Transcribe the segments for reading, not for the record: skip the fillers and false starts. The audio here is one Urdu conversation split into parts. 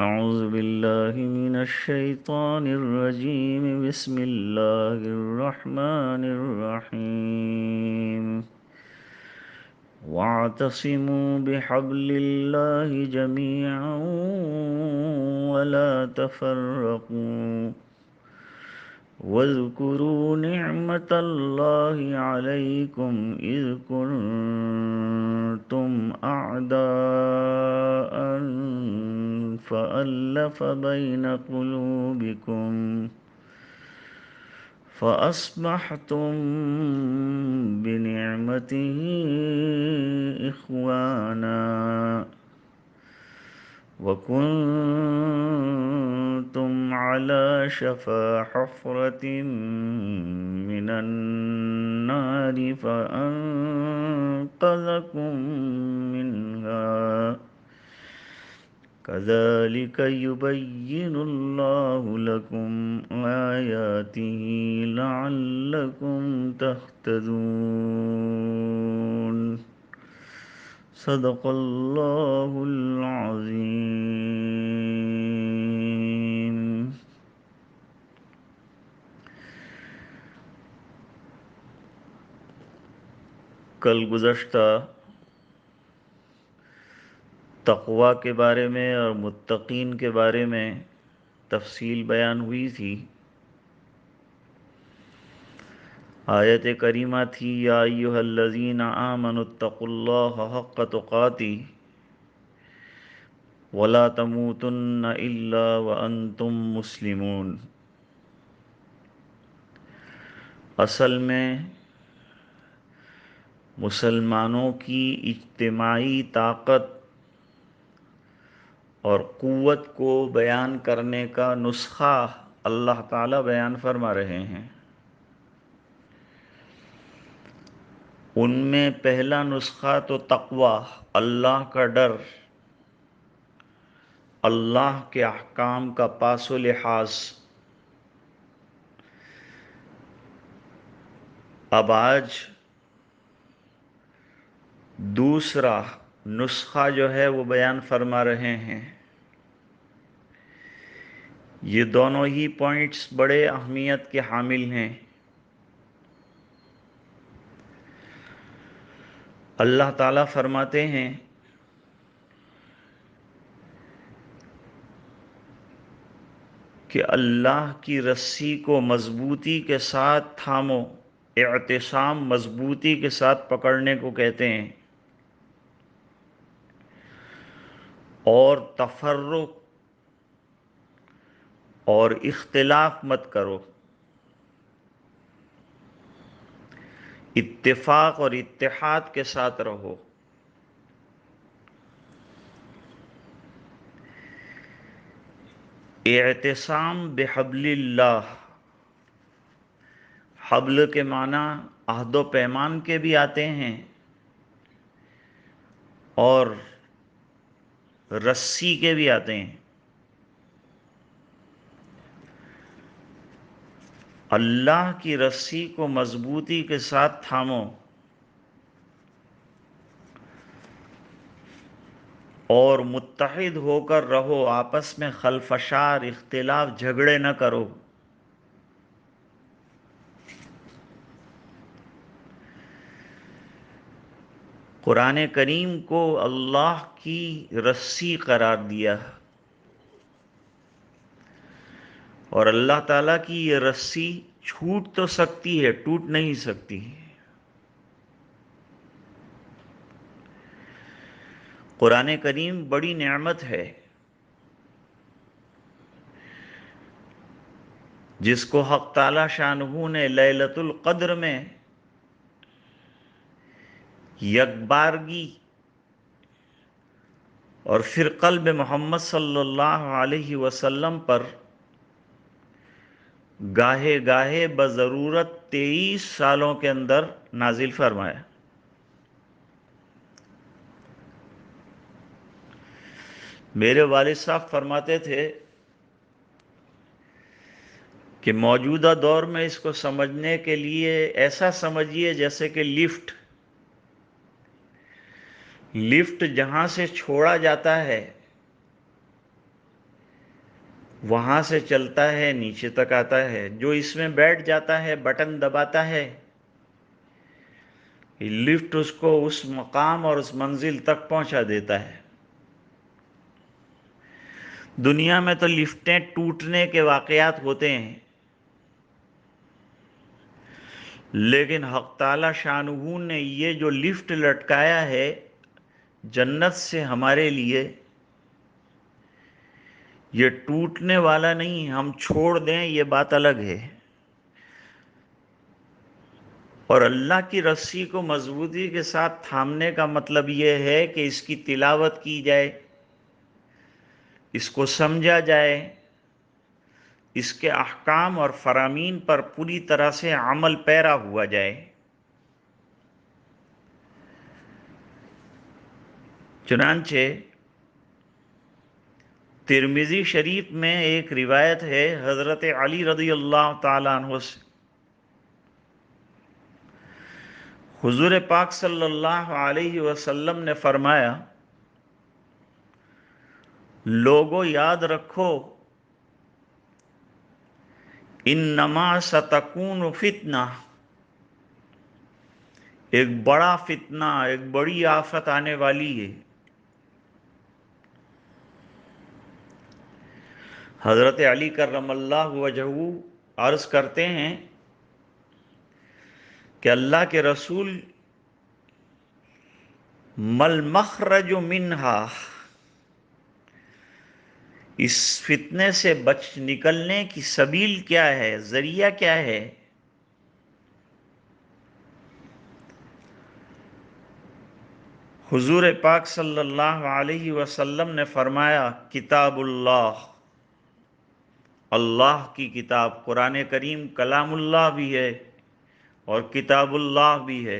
أعوذ بالله من الشيطان الرجيم بسم الله الرحمن الرحيم واعتصموا بحبل الله جميعا ولا تفرقوا واذكروا نعمة الله عليكم إذ كنتم أعداء فألف بين قلوبكم فأصبحتم بنعمته إخوانا وكنتم على شفا حفرة من النار فأنقذكم منها كذلك يبين الله لكم آياته لعلكم تهتدون صدق اللہ العظیم۔ کل گزشتہ تقوی کے بارے میں اور متقین کے بارے میں تفصیل بیان ہوئی تھی۔ آیت کریمہ تھی یا ایھا الذین آمنوا اتقوا اللہ حق تقاتہ ولا تموتن الا وانتم مسلمون۔ اصل میں مسلمانوں کی اجتماعی طاقت اور قوت کو بیان کرنے کا نسخہ اللہ تعالیٰ بیان فرما رہے ہیں۔ ان میں پہلا نسخہ تو تقوی، اللہ کا ڈر، اللہ کے احکام کا پاس و لحاظ۔ اب آج دوسرا نسخہ جو ہے وہ بیان فرما رہے ہیں۔ یہ دونوں ہی پوائنٹس بڑے اہمیت کے حامل ہیں۔ اللہ تعالیٰ فرماتے ہیں کہ اللہ کی رسی کو مضبوطی کے ساتھ تھامو، اعتصام مضبوطی کے ساتھ پکڑنے کو کہتے ہیں، اور تفرق اور اختلاف مت کرو، اتفاق اور اتحاد کے ساتھ رہو۔ اعتصام بحبل اللہ، حبل کے معنی عہد و پیمان کے بھی آتے ہیں اور رسی کے بھی آتے ہیں۔ اللہ کی رسی کو مضبوطی کے ساتھ تھامو اور متحد ہو کر رہو، آپس میں خلفشار، اختلاف، جھگڑے نہ کرو۔ قرآن کریم کو اللہ کی رسی قرار دیا، اور اللہ تعالیٰ کی یہ رسی چھوٹ تو سکتی ہے، ٹوٹ نہیں سکتی۔ قرآن کریم بڑی نعمت ہے، جس کو حق تعالیٰ شانہ نے لیلۃ القدر میں یکبارگی اور پھر قلب محمد صلی اللہ علیہ وسلم پر گاہے گاہے بضرورت 23 سالوں کے اندر نازل فرمایا۔ میرے والد صاحب فرماتے تھے کہ موجودہ دور میں اس کو سمجھنے کے لیے ایسا سمجھیے جیسے کہ لفٹ جہاں سے چھوڑا جاتا ہے وہاں سے چلتا ہے نیچے تک آتا ہے. جو اس میں بیٹھ جاتا ہے بٹن دباتا ہے، لفٹ اس کو اس مقام اور اس منزل تک پہنچا دیتا ہے. دنیا میں تو لفٹیں ٹوٹنے کے واقعات ہوتے ہیں، لیکن حق تعالی شانہ نے یہ جو لفٹ لٹکایا ہے جنت سے ہمارے لیے، یہ ٹوٹنے والا نہیں. ہم چھوڑ دیں یہ بات الگ ہے، اور اللہ کی رسی کو مضبوطی کے ساتھ تھامنے کا مطلب یہ ہے کہ اس کی تلاوت کی جائے، اس کو سمجھا جائے، اس کے احکام اور فرامین پر پوری طرح سے عمل پیرا ہوا جائے. چنانچہ ترمذی شریف میں ایک روایت ہے حضرت علی رضی اللہ تعالیٰ عنہ سے، حضور پاک صلی اللہ علیہ وسلم نے فرمایا، لوگوں یاد رکھو، انما ستکون فتنہ، ایک بڑا فتنہ، ایک بڑی آفت آنے والی ہے. حضرت علی کرم اللہ وجہہ عرض کرتے ہیں کہ اللہ کے رسول، مل مخرج منہا، اس فتنے سے نکلنے کی سبیل کیا ہے، ذریعہ کیا ہے؟ حضور پاک صلی اللہ علیہ وسلم نے فرمایا، کتاب اللہ، اللہ کی کتاب. قرآن کریم کلام اللہ بھی ہے اور کتاب اللہ بھی ہے.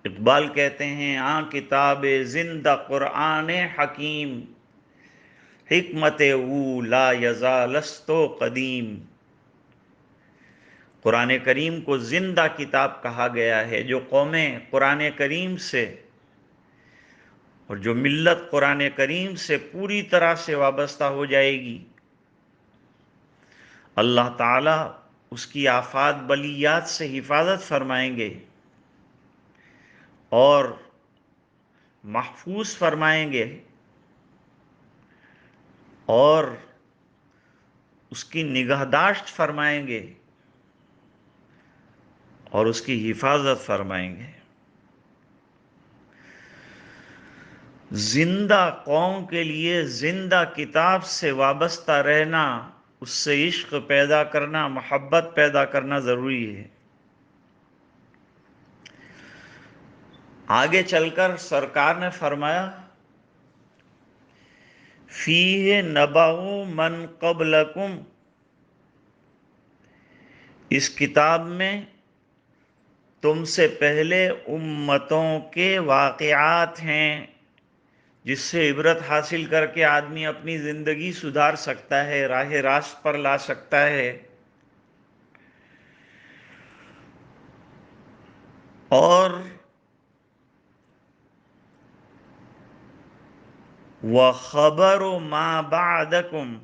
اقبال کہتے ہیں، کتاب زندہ قرآن حکیم، حکمت او لا یزالست قدیم. قرآن کریم کو زندہ کتاب کہا گیا ہے. جو قومیں قرآن کریم سے اور جو ملت قرآن کریم سے پوری طرح سے وابستہ ہو جائے گی، اللہ تعالیٰ اس کی آفات بلیات سے حفاظت فرمائیں گے اور محفوظ فرمائیں گے اور اس کی نگہداشت فرمائیں گے اور اس کی حفاظت فرمائیں گے. زندہ قوم کے لیے زندہ کتاب سے وابستہ رہنا، اس سے عشق پیدا کرنا، محبت پیدا کرنا ضروری ہے. آگے چل کر سرکار نے فرمایا، فیہ نبأ من قبلکم، اس کتاب میں تم سے پہلے امتوں کے واقعات ہیں جس سے عبرت حاصل کر کے آدمی اپنی زندگی سدھار سکتا ہے، راہ راست پر لا سکتا ہے. اور وَخَبَرُ مَا بَعْدَكُمْ،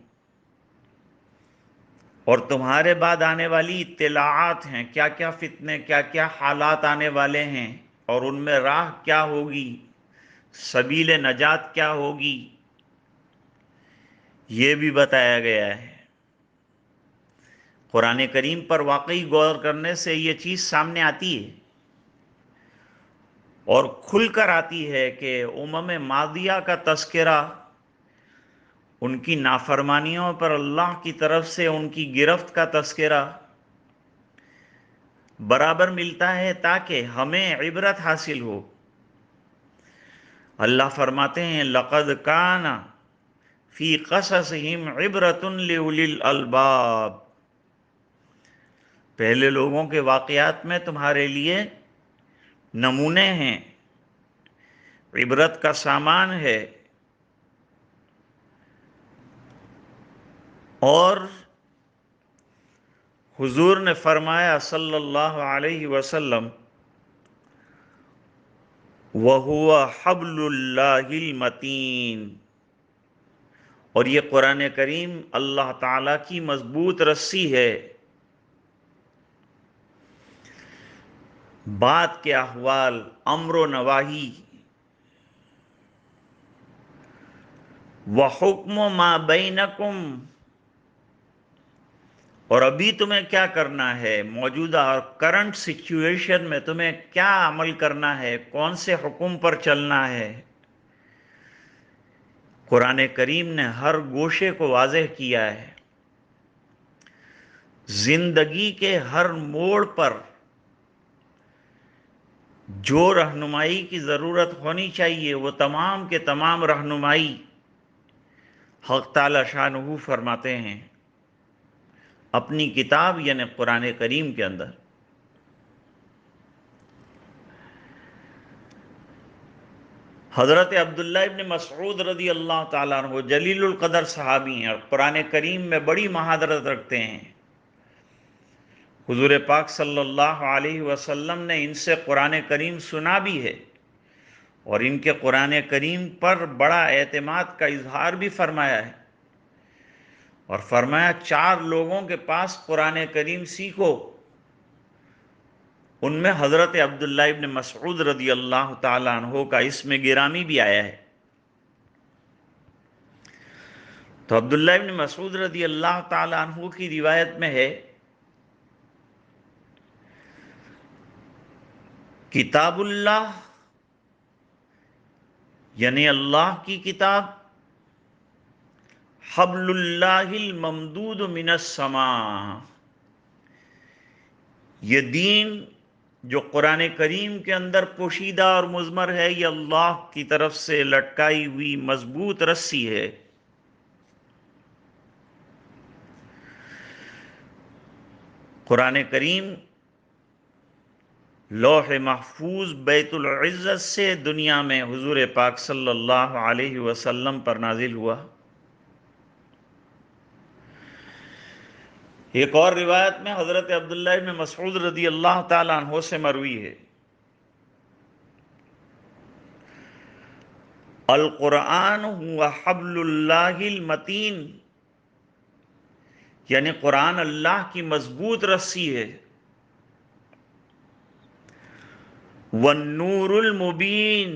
اور تمہارے بعد آنے والی اطلاعات ہیں، کیا کیا فتنے، کیا کیا حالات آنے والے ہیں اور ان میں راہ کیا ہوگی، سبیل نجات کیا ہوگی، یہ بھی بتایا گیا ہے. قرآن کریم پر واقعی غور کرنے سے یہ چیز سامنے آتی ہے اور کھل کر آتی ہے کہ امم ماضیہ کا تذکرہ، ان کی نافرمانیوں پر اللہ کی طرف سے ان کی گرفت کا تذکرہ برابر ملتا ہے تاکہ ہمیں عبرت حاصل ہو. اللہ فرماتے ہیں، لَقَدْ كَانَ فِي قَصَصِهِمْ عِبْرَةٌ لِأُولِي الْأَلْبَابِ، پہلے لوگوں کے واقعات میں تمہارے لیے نمونے ہیں، عبرت کا سامان ہے. اور حضور نے فرمایا صلی اللہ علیہ وسلم، وَهُوَ حَبْلُ اللَّهِ الْمَتِينُ، اور یہ قرآن کریم اللہ تعالیٰ کی مضبوط رسی ہے، بات کے احوال، امر و نواہی، وَحُکْمُ مَا بَيْنَكُمْ، اور ابھی تمہیں کیا کرنا ہے، موجودہ اور کرنٹ سچویشن میں تمہیں کیا عمل کرنا ہے، کون سے حکم پر چلنا ہے۔ قرآن کریم نے ہر گوشے کو واضح کیا ہے، زندگی کے ہر موڑ پر جو رہنمائی کی ضرورت ہونی چاہیے وہ تمام کے تمام رہنمائی حق تعالی شانہ فرماتے ہیں اپنی کتاب یعنی قرآن کریم کے اندر۔ حضرت عبداللہ ابن مسعود رضی اللہ تعالیٰ عنہ جلیل القدر صحابی ہیں اور قرآن کریم میں بڑی مہارت رکھتے ہیں۔ حضور پاک صلی اللہ علیہ وسلم نے ان سے قرآن کریم سنا بھی ہے اور ان کے قرآن کریم پر بڑا اعتماد کا اظہار بھی فرمایا ہے، اور فرمایا 4 لوگوں کے پاس قرآن کریم سیکھو، ان میں حضرت عبداللہ ابن مسعود رضی اللہ تعالیٰ عنہ کا اسم گرامی بھی آیا ہے۔ تو عبداللہ ابن مسعود رضی اللہ تعالیٰ عنہ کی روایت میں ہے، کتاب اللہ یعنی اللہ کی کتاب، حبل اللہ الممدود من السماء، یہ دین جو قرآن کریم کے اندر پوشیدہ اور مضمر ہے، یہ اللہ کی طرف سے لٹکائی ہوئی مضبوط رسی ہے۔ قرآن کریم لوح محفوظ بیت العزت سے دنیا میں حضور پاک صلی اللہ علیہ وسلم پر نازل ہوا۔ ایک اور روایت میں حضرت عبداللہ ابن مسعود رضی اللہ تعالیٰ عنہ سے مروی ہے، القرآن هو حبل اللہ المتین، یعنی قرآن اللہ کی مضبوط رسی ہے، والنور المبین،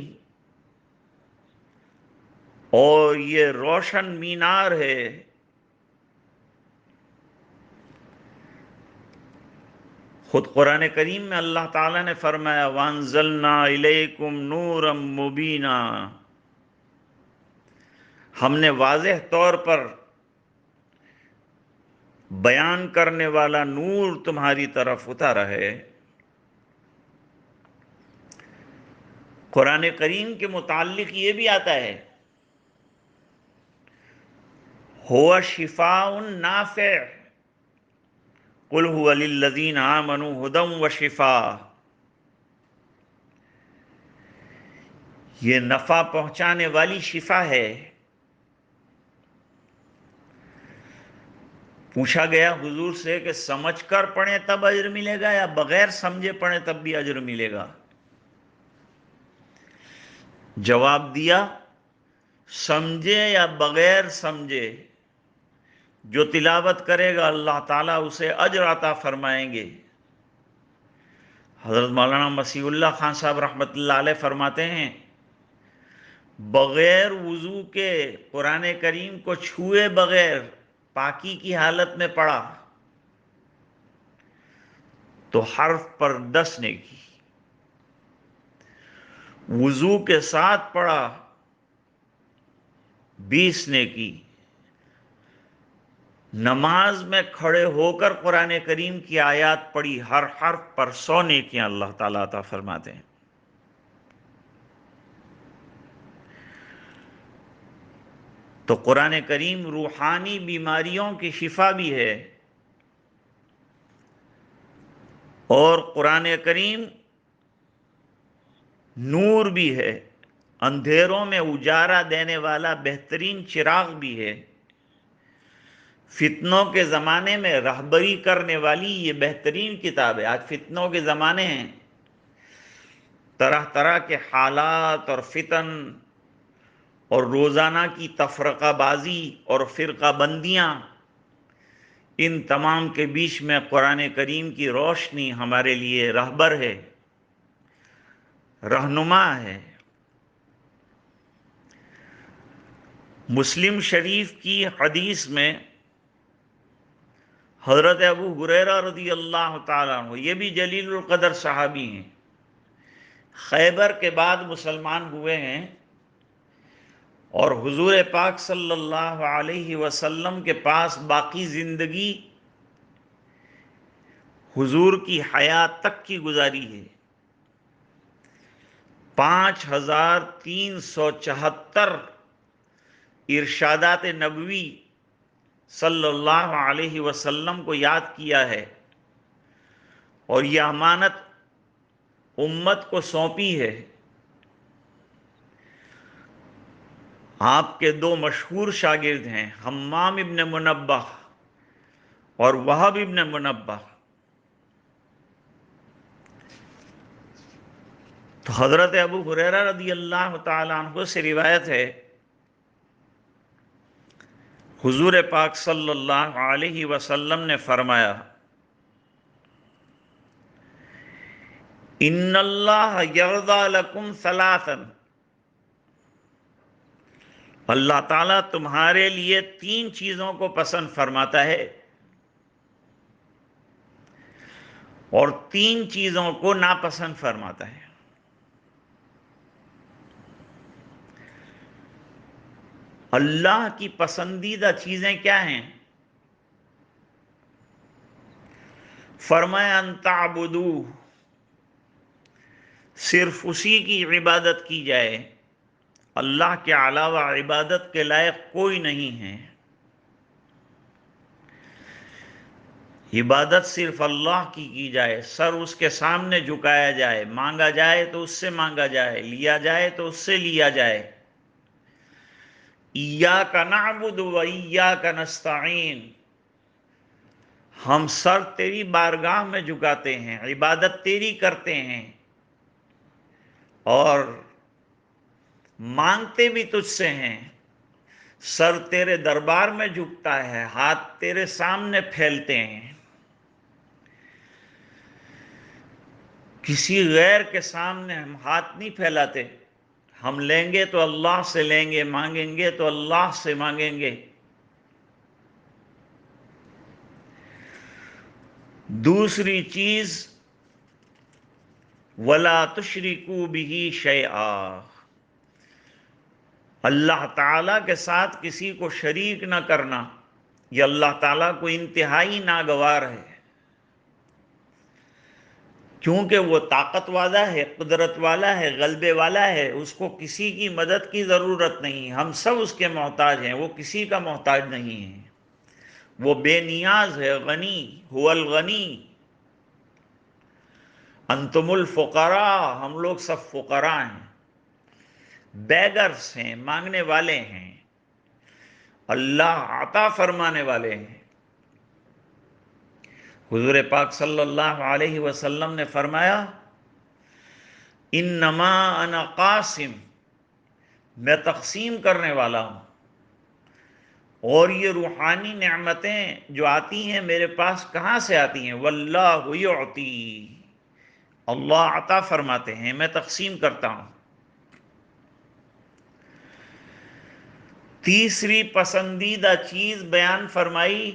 اور یہ روشن مینار ہے۔ خود قرآن کریم میں اللہ تعالیٰ نے فرمایا وَأَنزَلْنَا إِلَيْكُمْ نُورًا مُبِينًا، ہم نے واضح طور پر بیان کرنے والا نور تمہاری طرف اتارا ہے۔ قرآن کریم کے متعلق یہ بھی آتا ہے هُوَ شِفَاءٌ نَافِعٌ قُلْ هُوَ لِلَّذِينَ آمَنُوا هُدًى وَشِفَاءٌ، یہ نفع پہنچانے والی شفا ہے۔ پوچھا گیا حضور سے کہ سمجھ کر پڑھیں تب اجر ملے گا یا بغیر سمجھے پڑھیں تب بھی اجر ملے گا؟ جواب دیا سمجھے یا بغیر سمجھے جو تلاوت کرے گا اللہ تعالیٰ اسے اجر عطا فرمائیں گے۔ حضرت مولانا مسیح اللہ خان صاحب رحمۃ اللہ علیہ فرماتے ہیں بغیر وضو کے قرآن کریم کو چھوئے بغیر پاکی کی حالت میں پڑھا تو حرف پر 10 نیکی، وضو کے ساتھ پڑھا 20 نیکی، نماز میں کھڑے ہو کر قرآن کریم کی آیات پڑھی ہر حرف پر 100 نیکیاں اللہ تعالیٰ عطا فرماتے ہیں۔ تو قرآن کریم روحانی بیماریوں کی شفا بھی ہے، اور قرآن کریم نور بھی ہے، اندھیروں میں اجالا دینے والا بہترین چراغ بھی ہے، فتنوں کے زمانے میں رہبری کرنے والی یہ بہترین کتاب ہے۔ آج فتنوں کے زمانے ہیں، طرح طرح کے حالات اور فتن اور روزانہ کی تفرقہ بازی اور فرقہ بندیاں، ان تمام کے بیچ میں قرآن کریم کی روشنی ہمارے لیے رہبر ہے، رہنما ہے۔ مسلم شریف کی حدیث میں حضرت ابو ہریرہ رضی اللہ تعالیٰ عنہ، یہ بھی جلیل القدر صحابی ہیں، خیبر کے بعد مسلمان ہوئے ہیں، اور حضور پاک صلی اللہ علیہ وسلم کے پاس باقی زندگی حضور کی حیات تک کی گزاری ہے۔ 5374 ارشادات نبوی صلی اللہ علیہ وسلم کو یاد کیا ہے، اور یہ امانت امت کو سونپی ہے۔ آپ کے دو مشہور شاگرد ہیں، حمام ابن منبہ اور وہب ابن منبہ۔ تو حضرت ابو ہریرہ رضی اللہ تعالیٰ عنہ سے روایت ہے، حضور پاک صلی اللہ علیہ وسلم نے فرمایا، ان اللہ یرضی لکم ثلاثا، اللہ تعالیٰ تمہارے لیے 3 چیزوں کو پسند فرماتا ہے، اور 3 چیزوں کو ناپسند فرماتا ہے۔ اللہ کی پسندیدہ چیزیں کیا ہیں؟ فرمایا ان تعبدوہ، صرف اسی کی عبادت کی جائے، اللہ کے علاوہ عبادت کے لائق کوئی نہیں ہے۔ عبادت صرف اللہ کی جائے، سر اس کے سامنے جھکایا جائے، مانگا جائے تو اس سے مانگا جائے، لیا جائے تو اس سے لیا جائے۔ ایاک نعبد و ایاک نستعین، ہم سر تیری بارگاہ میں جھکاتے ہیں، عبادت تیری کرتے ہیں، اور مانگتے بھی تجھ سے ہیں۔ سر تیرے دربار میں جھکتا ہے، ہاتھ تیرے سامنے پھیلتے ہیں، کسی غیر کے سامنے ہم ہاتھ نہیں پھیلاتے۔ ہم لیں گے تو اللہ سے لیں گے، مانگیں گے تو اللہ سے مانگیں گے۔ دوسری چیز، وَلَا تُشْرِكُوا بِهِ شَيْئًا، اللہ تعالیٰ کے ساتھ کسی کو شریک نہ کرنا، یہ اللہ تعالیٰ کو انتہائی ناگوار ہے، کیونکہ وہ طاقت والا ہے، قدرت والا ہے، غلبے والا ہے، اس کو کسی کی مدد کی ضرورت نہیں، ہم سب اس کے محتاج ہیں، وہ کسی کا محتاج نہیں ہے، وہ بے نیاز ہے، غنی، هو الغنی، انتم الفقراء، ہم لوگ سب فقراء ہیں، بیگرز ہیں، مانگنے والے ہیں، اللہ عطا فرمانے والے ہیں۔ حضور پاک صلی اللہ علیہ وسلم نے فرمایا، انما انا قاسم، میں تقسیم کرنے والا ہوں، اور یہ روحانی نعمتیں جو آتی ہیں میرے پاس کہاں سے آتی ہیں؟ واللہ یعطی، اللہ عطا فرماتے ہیں، میں تقسیم کرتا ہوں۔ تیسری پسندیدہ چیز بیان فرمائی،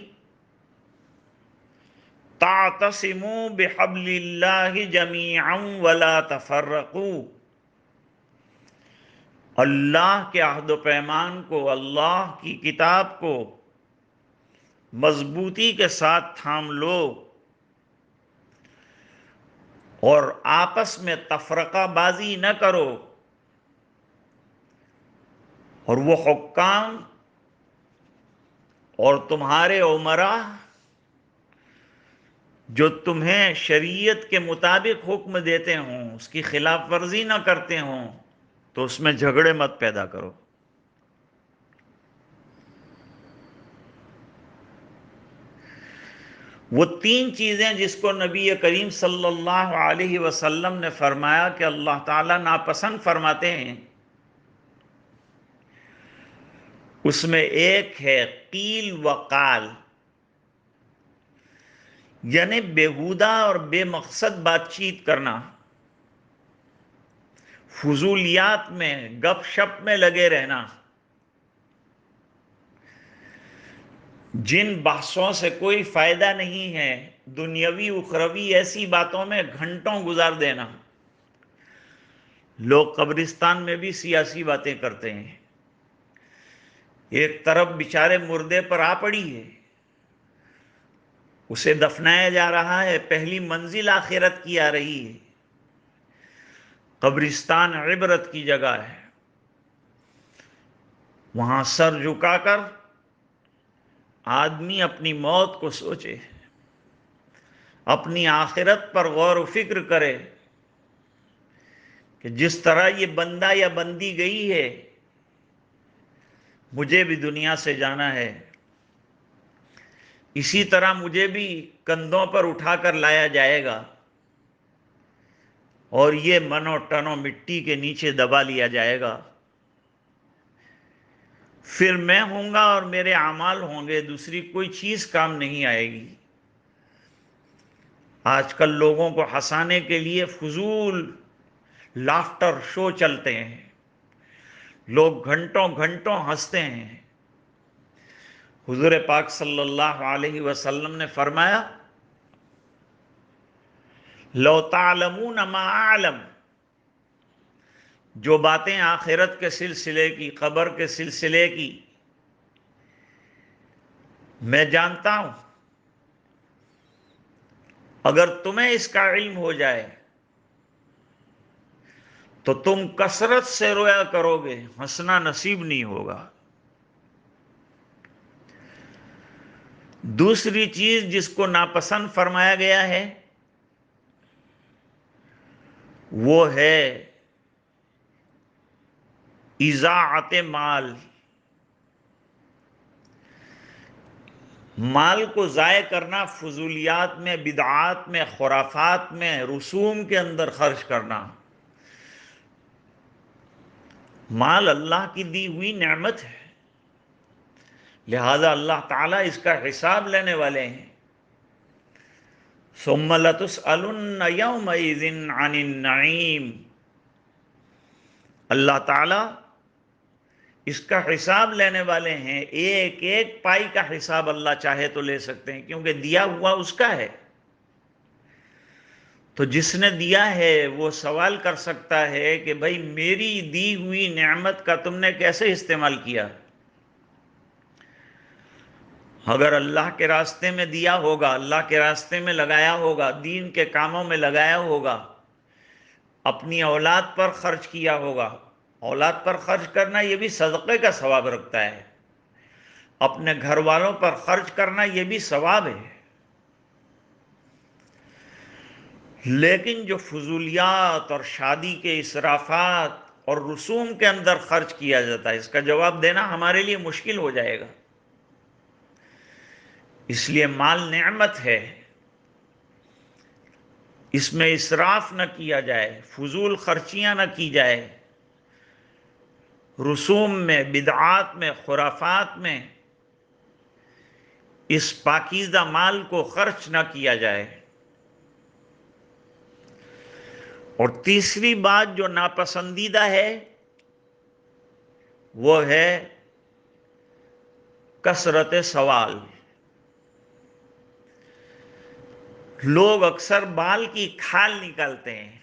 تعتصموا بحبل اللہ جمیعا ولا تفرقوا، اللہ کے عہد و پیمان کو، اللہ کی کتاب کو مضبوطی کے ساتھ تھام لو، اور آپس میں تفرقہ بازی نہ کرو۔ اور وہ حکام اور تمہارے امراء جو تمہیں شریعت کے مطابق حکم دیتے ہوں، اس کی خلاف ورزی نہ کرتے ہوں، تو اس میں جھگڑے مت پیدا کرو۔ وہ 3 چیزیں جس کو نبی کریم صلی اللہ علیہ وسلم نے فرمایا کہ اللہ تعالیٰ ناپسند فرماتے ہیں، اس میں ایک ہے قیل وقال، یعنی بیہودہ اور بے مقصد بات چیت کرنا، فضولیات میں گپ شپ میں لگے رہنا، جن بحثوں سے کوئی فائدہ نہیں ہے، دنیاوی اخروی ایسی باتوں میں گھنٹوں گزار دینا۔ لوگ قبرستان میں بھی سیاسی باتیں کرتے ہیں، ایک طرف بیچارے مردے پر آ پڑی ہے، اسے دفنایا جا رہا ہے، پہلی منزل آخرت کی آ رہی ہے، قبرستان عبرت کی جگہ ہے، وہاں سر جھکا کر آدمی اپنی موت کو سوچے، اپنی آخرت پر غور و فکر کرے کہ جس طرح یہ بندہ یا بندی گئی ہے، مجھے بھی دنیا سے جانا ہے، اسی طرح مجھے بھی کندھوں پر اٹھا کر لایا جائے گا اور یہ منو ٹنو مٹی کے نیچے دبا لیا جائے گا، پھر میں ہوں گا اور میرے اعمال ہوں گے، دوسری کوئی چیز کام نہیں آئے گی۔ آج کل لوگوں کو ہنسانے کے لیے فضول لافٹر شو چلتے ہیں، لوگ گھنٹوں گھنٹوں ہنستے ہیں۔ حضور پاک صلی اللہ علیہ وسلم نے فرمایا، لو تعلمون ما اعلم، جو باتیں آخرت کے سلسلے کی، قبر کے سلسلے کی میں جانتا ہوں، اگر تمہیں اس کا علم ہو جائے تو تم کثرت سے رویا کرو گے، ہنسنا نصیب نہیں ہوگا۔ دوسری چیز جس کو ناپسند فرمایا گیا ہے وہ ہے اضاعت مال، مال کو ضائع کرنا، فضولیات میں، بدعات میں، خرافات میں، رسوم کے اندر خرچ کرنا۔ مال اللہ کی دی ہوئی نعمت ہے، لہذا اللہ تعالیٰ اس کا حساب لینے والے ہیں۔ ثم لتسألن یومئذ عن النعیم، اللہ تعالیٰ اس کا حساب لینے والے ہیں، ایک ایک پائی کا حساب اللہ چاہے تو لے سکتے ہیں، کیونکہ دیا ہوا اس کا ہے۔ تو جس نے دیا ہے وہ سوال کر سکتا ہے کہ بھائی میری دی ہوئی نعمت کا تم نے کیسے استعمال کیا؟ اگر اللہ کے راستے میں دیا ہوگا، اللہ کے راستے میں لگایا ہوگا، دین کے کاموں میں لگایا ہوگا، اپنی اولاد پر خرچ کیا ہوگا، اولاد پر خرچ کرنا یہ بھی صدقے کا ثواب رکھتا ہے، اپنے گھر والوں پر خرچ کرنا یہ بھی ثواب ہے، لیکن جو فضولیات اور شادی کے اسرافات اور رسوم کے اندر خرچ کیا جاتا ہے، اس کا جواب دینا ہمارے لیے مشکل ہو جائے گا۔ اس لیے مال نعمت ہے، اس میں اسراف نہ کیا جائے، فضول خرچیاں نہ کی جائے، رسوم میں، بدعات میں، خرافات میں اس پاکیزہ مال کو خرچ نہ کیا جائے۔ اور تیسری بات جو ناپسندیدہ ہے وہ ہے کثرت سوال۔ لوگ اکثر بال کی کھال نکالتے ہیں،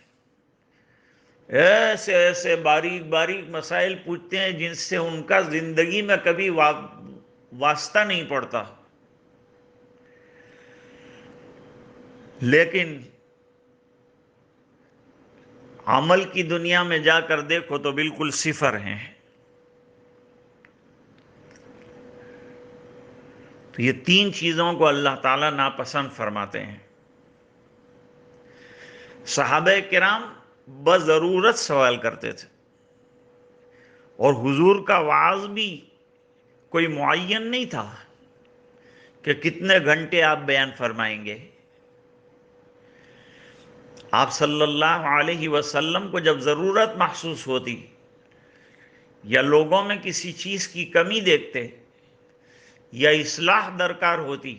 ایسے ایسے باریک باریک مسائل پوچھتے ہیں جن سے ان کا زندگی میں کبھی واسطہ نہیں پڑتا، لیکن عمل کی دنیا میں جا کر دیکھو تو بالکل صفر ہیں۔ تو یہ تین چیزوں کو اللہ تعالیٰ ناپسند فرماتے ہیں۔ صحابہ کرام بضرورت سوال کرتے تھے، اور حضور کا وعظ بھی کوئی معین نہیں تھا کہ کتنے گھنٹے آپ بیان فرمائیں گے۔ آپ صلی اللہ علیہ وسلم کو جب ضرورت محسوس ہوتی یا لوگوں میں کسی چیز کی کمی دیکھتے یا اصلاح درکار ہوتی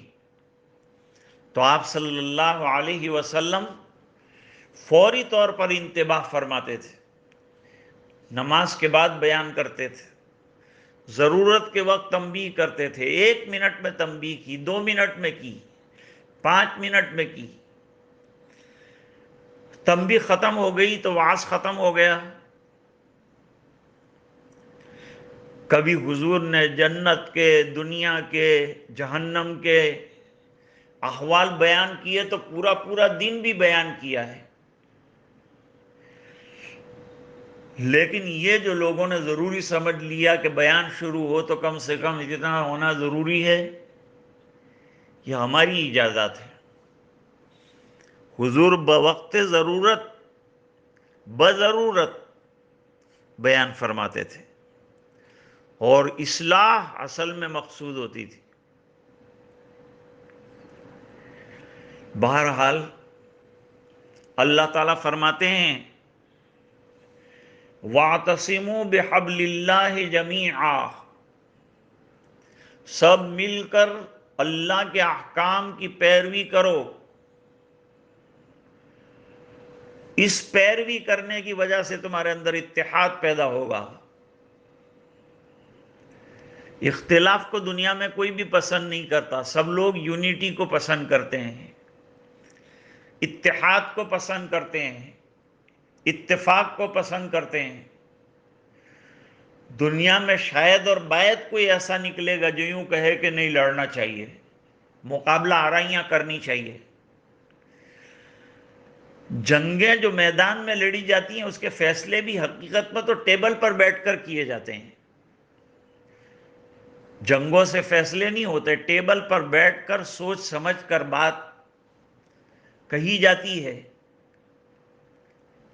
تو آپ صلی اللہ علیہ وسلم فوری طور پر انتباہ فرماتے تھے، نماز کے بعد بیان کرتے تھے، ضرورت کے وقت تنبیہ کرتے تھے، 1 منٹ میں تنبیہ کی، 2 منٹ میں کی، 5 منٹ میں کی، تنبیہ ختم ہو گئی تو وعظ ختم ہو گیا۔ کبھی حضور نے جنت کے، دنیا کے، جہنم کے احوال بیان کیے تو پورا پورا دن بھی بیان کیا ہے، لیکن یہ جو لوگوں نے ضروری سمجھ لیا کہ بیان شروع ہو تو کم سے کم اتنا ہونا ضروری ہے، یہ ہماری اجازت ہے۔ حضور بوقت ضرورت بضرورت بیان فرماتے تھے، اور اصلاح اصل میں مقصود ہوتی تھی۔ بہرحال اللہ تعالیٰ فرماتے ہیں وَاعْتَصِمُوا بِحَبْلِ اللَّهِ جَمِيعًا، سب مل کر اللہ کے احکام کی پیروی کرو۔ اس پیروی کرنے کی وجہ سے تمہارے اندر اتحاد پیدا ہوگا۔ اختلاف کو دنیا میں کوئی بھی پسند نہیں کرتا، سب لوگ یونٹی کو پسند کرتے ہیں، اتحاد کو پسند کرتے ہیں، اتفاق کو پسند کرتے ہیں۔ دنیا میں شاید اور باید کوئی ایسا نکلے گا جو یوں کہے کہ نہیں، لڑنا چاہیے، مقابلہ آرائیاں کرنی چاہیے۔ جنگیں جو میدان میں لڑی جاتی ہیں اس کے فیصلے بھی حقیقت میں تو ٹیبل پر بیٹھ کر کیے جاتے ہیں۔ جنگوں سے فیصلے نہیں ہوتے، ٹیبل پر بیٹھ کر سوچ سمجھ کر بات کہی جاتی ہے،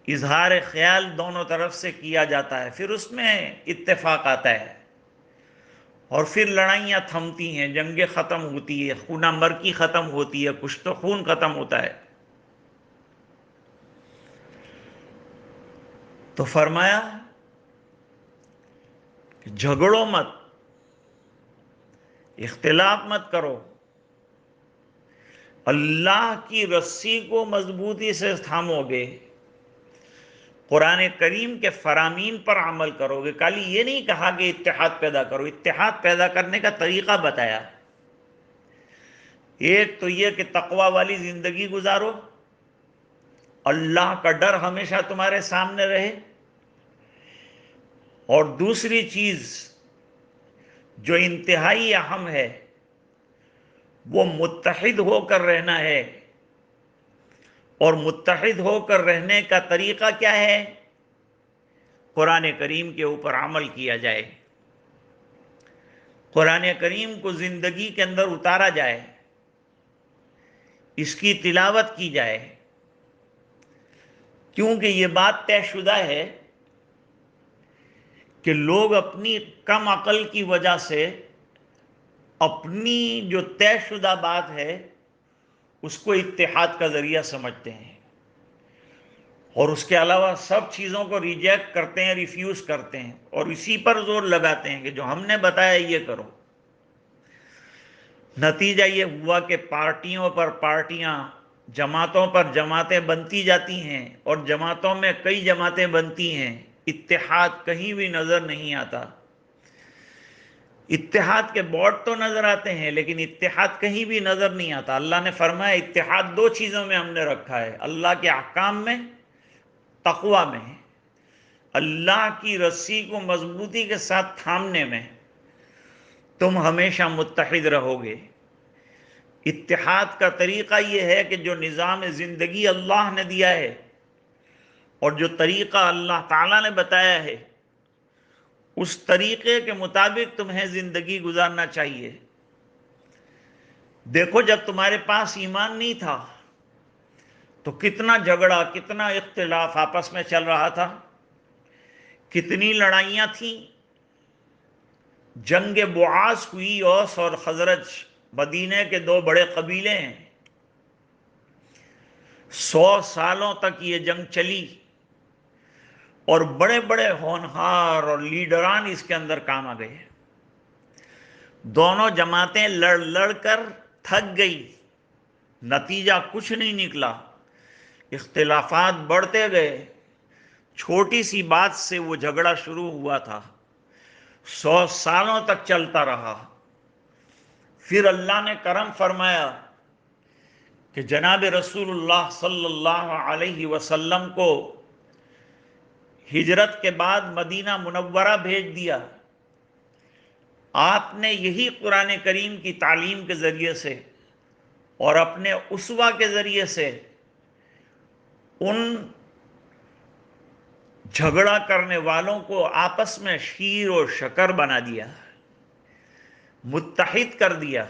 اظہار خیال دونوں طرف سے کیا جاتا ہے، پھر اس میں اتفاق آتا ہے، اور پھر لڑائیاں تھمتی ہیں، جنگیں ختم ہوتی ہے، خونہ مرکی ختم ہوتی ہے، کچھ تو خون ختم ہوتا ہے۔ تو فرمایا کہ جھگڑو مت، اختلاف مت کرو، اللہ کی رسی کو مضبوطی سے تھامو گے، قرآن کریم کے فرامین پر عمل کرو گے۔ کل یہ نہیں کہا کہ اتحاد پیدا کرو، اتحاد پیدا کرنے کا طریقہ بتایا۔ ایک تو یہ کہ تقوی والی زندگی گزارو، اللہ کا ڈر ہمیشہ تمہارے سامنے رہے، اور دوسری چیز جو انتہائی اہم ہے وہ متحد ہو کر رہنا ہے، اور متحد ہو کر رہنے کا طریقہ کیا ہے؟ قرآن کریم کے اوپر عمل کیا جائے، قرآن کریم کو زندگی کے اندر اتارا جائے، اس کی تلاوت کی جائے، کیونکہ یہ بات طے شدہ ہے کہ لوگ اپنی کم عقل کی وجہ سے اپنی جو طے شدہ بات ہے اس کو اتحاد کا ذریعہ سمجھتے ہیں، اور اس کے علاوہ سب چیزوں کو ریجیکٹ کرتے ہیں، ریفیوز کرتے ہیں، اور اسی پر زور لگاتے ہیں کہ جو ہم نے بتایا یہ کرو۔ نتیجہ یہ ہوا کہ پارٹیوں پر پارٹیاں، جماعتوں پر جماعتیں بنتی جاتی ہیں، اور جماعتوں میں کئی جماعتیں بنتی ہیں، اتحاد کہیں بھی نظر نہیں آتا۔ اتحاد کے بورڈ تو نظر آتے ہیں لیکن اتحاد کہیں بھی نظر نہیں آتا۔ اللہ نے فرمایا اتحاد 2 چیزوں میں ہم نے رکھا ہے، اللہ کے احکام میں، تقوی میں۔ اللہ کی رسی کو مضبوطی کے ساتھ تھامنے میں تم ہمیشہ متحد رہو گے۔ اتحاد کا طریقہ یہ ہے کہ جو نظام زندگی اللہ نے دیا ہے اور جو طریقہ اللہ تعالیٰ نے بتایا ہے اس طریقے کے مطابق تمہیں زندگی گزارنا چاہیے۔ دیکھو جب تمہارے پاس ایمان نہیں تھا تو کتنا جھگڑا، کتنا اختلاف آپس میں چل رہا تھا، کتنی لڑائیاں تھیں۔ جنگ بعاث ہوئی، اوس اور خزرج مدینے کے 2 بڑے قبیلے ہیں، 100 سالوں تک یہ جنگ چلی، اور بڑے بڑے ہونہار اور لیڈران اس کے اندر کام آ گئے. دونوں جماعتیں لڑ لڑ کر تھک گئی، نتیجہ کچھ نہیں نکلا، اختلافات بڑھتے گئے. چھوٹی سی بات سے وہ جھگڑا شروع ہوا تھا، 100 سالوں تک چلتا رہا. پھر اللہ نے کرم فرمایا کہ جناب رسول اللہ صلی اللہ علیہ وسلم کو ہجرت کے بعد مدینہ منورہ بھیج دیا. آپ نے یہی قرآن کریم کی تعلیم کے ذریعے سے اور اپنے اسوہ کے ذریعے سے ان جھگڑا کرنے والوں کو آپس میں شیر و شکر بنا دیا، متحد کر دیا.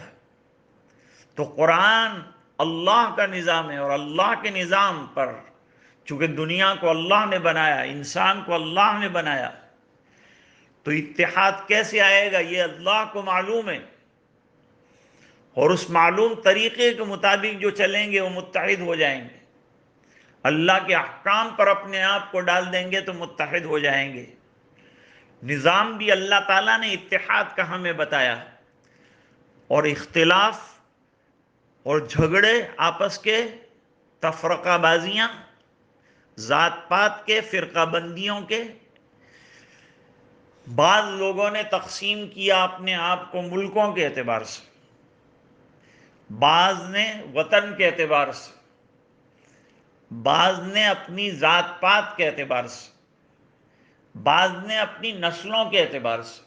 تو قرآن اللہ کا نظام ہے، اور اللہ کے نظام پر چونکہ دنیا کو اللہ نے بنایا، انسان کو اللہ نے بنایا، تو اتحاد کیسے آئے گا یہ اللہ کو معلوم ہے. اور اس معلوم طریقے کے مطابق جو چلیں گے وہ متحد ہو جائیں گے. اللہ کے احکام پر اپنے آپ کو ڈال دیں گے تو متحد ہو جائیں گے. نظام بھی اللہ تعالیٰ نے اتحاد کا ہمیں بتایا، اور اختلاف اور جھگڑے آپس کے، تفرقہ بازیاں، ذات پات کے، فرقہ بندیوں کے. بعض لوگوں نے تقسیم کیا اپنے آپ کو ملکوں کے اعتبار سے، بعض نے وطن کے اعتبار سے، بعض نے اپنی ذات پات کے اعتبار سے، بعض نے اپنی نسلوں کے اعتبار سے.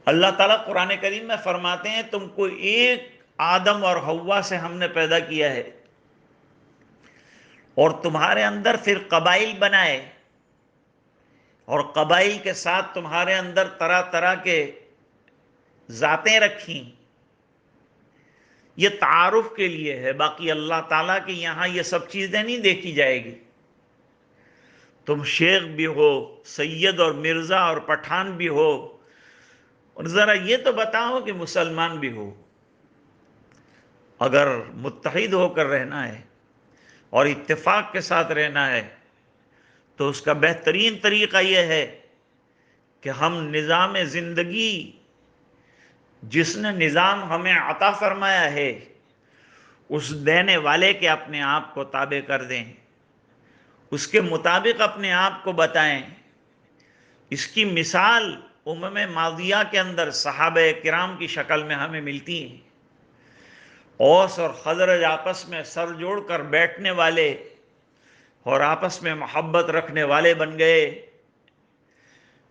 اللہ تعالیٰ قرآن کریم میں فرماتے ہیں تم کو ایک آدم اور حوا سے ہم نے پیدا کیا ہے، اور تمہارے اندر پھر قبائل بنائے، اور قبائل کے ساتھ تمہارے اندر طرح طرح کے ذاتیں رکھیں. یہ تعارف کے لیے ہے، باقی اللہ تعالیٰ کے یہاں یہ سب چیزیں نہیں دیکھی جائے گی. تم شیخ بھی ہو، سید اور مرزا اور پٹھان بھی ہو، اور ذرا یہ تو بتاؤ کہ مسلمان بھی ہو. اگر متحد ہو کر رہنا ہے اور اتفاق کے ساتھ رہنا ہے تو اس کا بہترین طریقہ یہ ہے کہ ہم نظام زندگی جس نے نظام ہمیں عطا فرمایا ہے اس دینے والے کے اپنے آپ کو تابع کر دیں، اس کے مطابق اپنے آپ کو بتائیں. اس کی مثال امم ماضیہ کے اندر صحابہ کرام کی شکل میں ہمیں ملتی ہے. اوس اور خزرج آپس میں سر جوڑ کر بیٹھنے والے اور آپس میں محبت رکھنے والے بن گئے،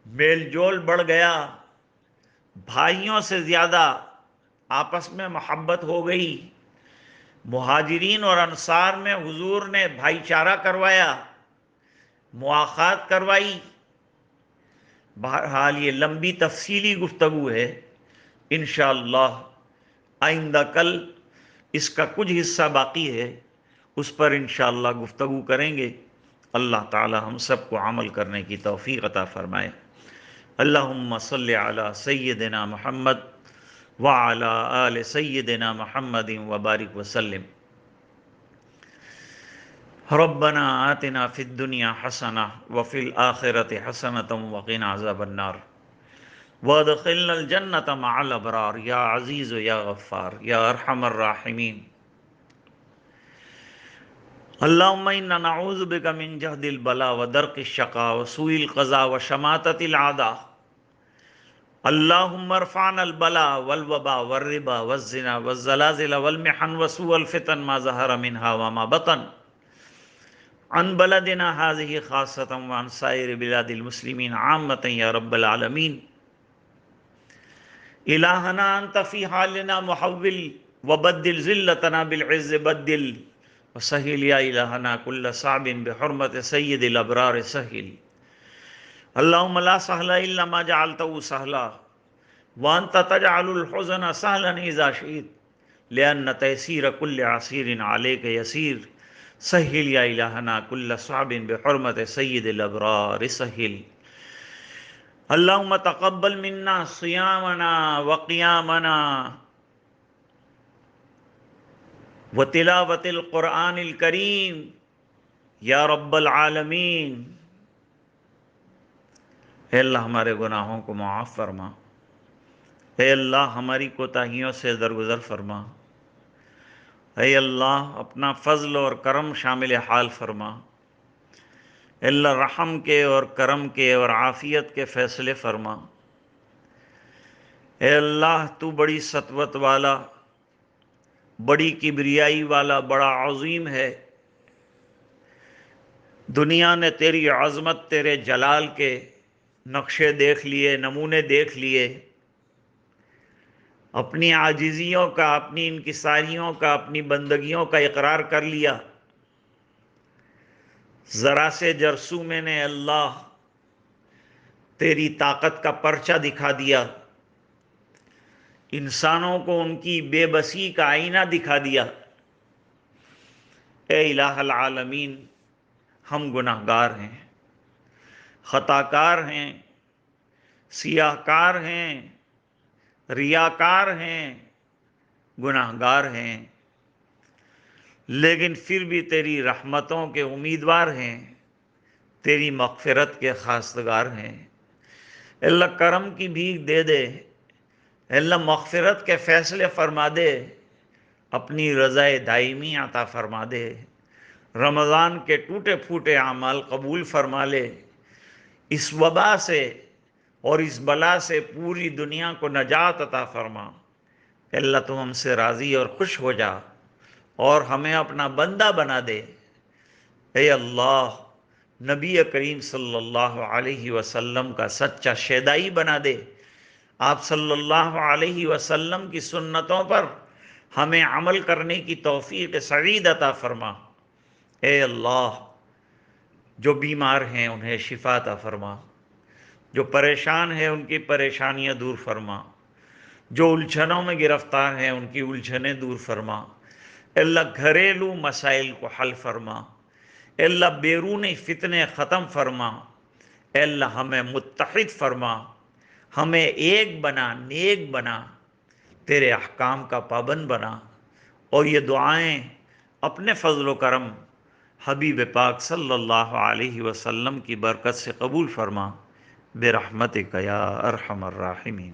میل جول بڑھ گیا، بھائیوں سے زیادہ آپس میں محبت ہو گئی. مہاجرین اور انصار میں حضور نے بھائی چارہ کروایا، مواخات کروائی. بہرحال یہ لمبی تفصیلی گفتگو ہے، انشاءاللہ آئندہ کل اس کا کچھ حصہ باقی ہے، اس پر انشاءاللہ گفتگو کریں گے. اللہ تعالی ہم سب کو عمل کرنے کی توفیق عطا فرمائے. اللہم صلی علی سیدنا محمد وعلی آل سیدنا محمد وبارک وسلم. ربنا آتنا فی الدنیا حسنہ وفی الآخرۃ حسنۃ وقنا عذاب النار وادخلنا الجنۃ مع الابرار یا عزیز یا غفار یا ارحم الراحمین. اللہم انا نعوذ بک من جہد البلاء ودرک الشقاء وسوء القضاء وشماتۃ الاعداء. اللہم ارفعنا البلاء والوباء والربا والزنا والزلازل والمحن وسوء الفتن ما ظہر منها وما بطن عن بلدنا هذه خاصة وعن سائر بلاد المسلمين عامة يا رب العالمين. الہنا انت فی حالنا محول وبدل ذلتنا بالعز بدل، وسہل یا الہنا کل صعب بحرمت سید الابرار سہل. اللہم لا سہل الا ما جعلته سہلا وانت تجعل الحزن سہلا اذا شئت لأن تيسير كل عسير عليك يسير. سہل یا الہنا کل صعب بحرمت سید الابرار سہل. اللہم تقبل منا صیامنا وقیامنا وتلاوت القرآن الکریم یا رب العالمین، اے اللہ ہمارے گناہوں کو معاف فرما، اے اللہ ہماری کوتاہیوں سے درگزر فرما، اے اللہ اپنا فضل اور کرم شامل حال فرما، اے اللہ رحم کے اور کرم کے اور عافیت کے فیصلے فرما، اے اللہ تو بڑی سطوت والا، بڑی کبریائی والا، بڑا عظیم ہے۔ دنیا نے تیری عظمت، تیرے جلال کے نقشے دیکھ لیے، نمونے دیکھ لیے، اپنی عاجزیوں کا، اپنی انکساریوں کا، اپنی بندگیوں کا اقرار کر لیا۔ ذرا سے جرسوں میں نے اللہ تیری طاقت کا پرچہ دکھا دیا، انسانوں کو ان کی بے بسی کا آئینہ دکھا دیا۔ اے الہ العالمین، ہم گناہ گار ہیں، خطا کار ہیں، سیاہ کار ہیں، ریاکار ہیں، گناہ گار ہیں، لیکن پھر بھی تیری رحمتوں کے امیدوار ہیں، تیری مغفرت کے خواستگار ہیں۔ اللہ کرم کی بھیک دے دے، اللہ مغفرت کے فیصلے فرما دے، اپنی رضا دائمی عطا فرما دے، رمضان کے ٹوٹے پھوٹے اعمال قبول فرما لے، اس وبا سے اور اس بلا سے پوری دنیا کو نجات عطا فرما۔ اللہ تو ہم سے راضی اور خوش ہو جا اور ہمیں اپنا بندہ بنا دے۔ اے اللہ نبی کریم صلی اللہ علیہ وسلم کا سچا شیدائی بنا دے، آپ صلی اللہ علیہ وسلم کی سنتوں پر ہمیں عمل کرنے کی توفیق سعید عطا فرما۔ اے اللہ جو بیمار ہیں انہیں شفا عطا فرما، جو پریشان ہیں ان کی پریشانیاں دور فرما، جو الجھنوں میں گرفتار ہیں ان کی الجھنیں دور فرما۔ اے اللہ گھریلو مسائل کو حل فرما، اے اللہ بیرونی فتنے ختم فرما، اے اللہ ہمیں متحد فرما، ہمیں ایک بنا، نیک بنا، تیرے احکام کا پابند بنا، اور یہ دعائیں اپنے فضل و کرم حبیب پاک صلی اللہ علیہ وسلم کی برکت سے قبول فرما، برحمتک یا ارحم الراحمین۔